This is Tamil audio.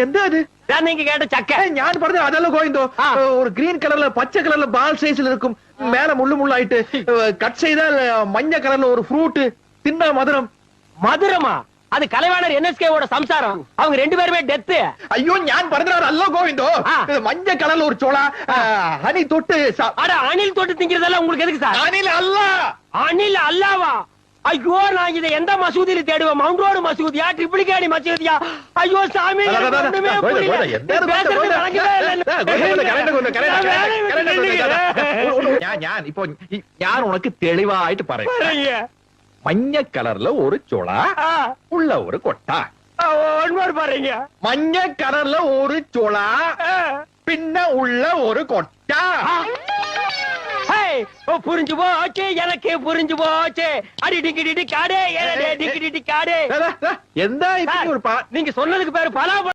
എന്താ അത്? நீங்க கேட்ட சக்க ഞാൻ പറഞ്ഞ അതല്ല ഗോവിന്ദോ. ഒരു ഗ്രീൻ കളറില് പച്ച കളറില് ബാൽ സൈസിൽ இருக்கும். மேல முள்ளு முள்ளாயிட்டு கட் செய்தால் மஞ்ச கலர்ல ஒரு ஃப்ரூட். தின்னா மதுரம். மதுரமா? அது கலைவாணர் என்எஸ்கேவோட சம்சாரம். அவங்க ரெண்டு பேருமே டெத். ஐயோ ഞാൻ പറഞ്ഞത് അല്ല ഗോവിന്ദോ. மஞ்ச கலர்ல ஒரு சோளா ஹனி தொட்டு. அட அணில் தொட்டு திங்கிறதெல்லாம் உங்களுக்கு எதுக்கு சார்? அணில் அல்ல. அணில் அல்லவா? ஐயோ நான் இதை எந்த மசூதியில தேடுவேன்? மவுண்ட் ரோடு மசூதியா, ட்ரிபிளிகேடி மசூதியா? ஐயோ சாமி ഞാൻ ഇപ്പൊ ഞാൻ ഉനക്ക് തെളിവായിട്ട് പറയാം. മഞ്ഞ കളറില് ഒരു ചുള ഉള്ള ഒരു കൊട്ട. பாருங்க. മഞ്ഞ കളറില് ഒരു ചുള പിന്നെ ഉള്ള ഒരു കൊട്ട. புரிஞ்சு போச்சு, எனக்கு புரிஞ்சு போச்சு. அடி டிக்கி டிக்கி காடே, டிக்கி டிக்கி காடே. എന്താ நீங்க சொன்னதுக்கு பேரு பலா.